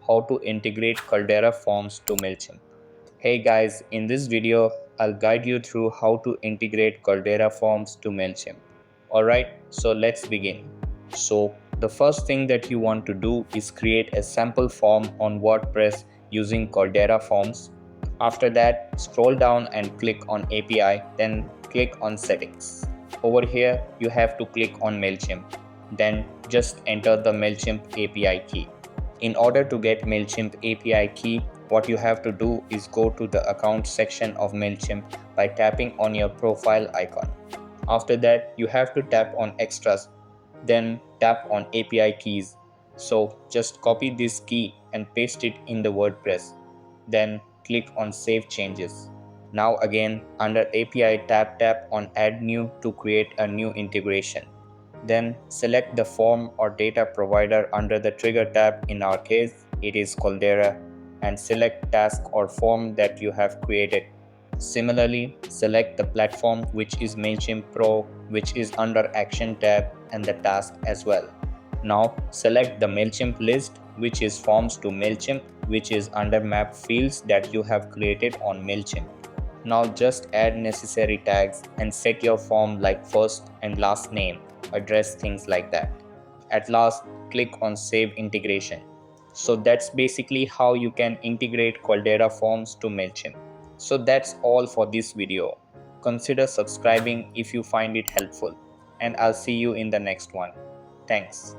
how to integrate Caldera Forms to Mailchimp. Hey guys, in this video, I'll guide you through how to integrate Caldera Forms to Mailchimp. Alright, so let's begin. So, the first thing that you want to do is create a sample form on WordPress using Caldera Forms. After that, scroll down and click on API, then click on Settings. Over here, you have to click on Mailchimp. Then just enter the Mailchimp API key. In order to get Mailchimp API key, what you have to do is go to the account section of Mailchimp by tapping on your profile icon. After that, you have to tap on extras, then tap on API keys. So just copy this key and paste it in the WordPress. Then click on Save Changes. Now again, under API tap on Add New to create a new integration. Then select the form or data provider under the trigger tab. In our case, it is Caldera, and select task or form that you have created. Similarly, select the platform, which is Mailchimp Pro, which is under Action tab, and the task as well. Now select the Mailchimp list, which is Forms to Mailchimp, which is under Map fields that you have created on Mailchimp. Now just add necessary tags and set your form like first and last name, address, things like that. At last, click on Save Integration. So that's basically how you can integrate Caldera Forms to Mailchimp. So that's all for this video. Consider subscribing if you find it helpful, and I'll see you in the next one. Thanks.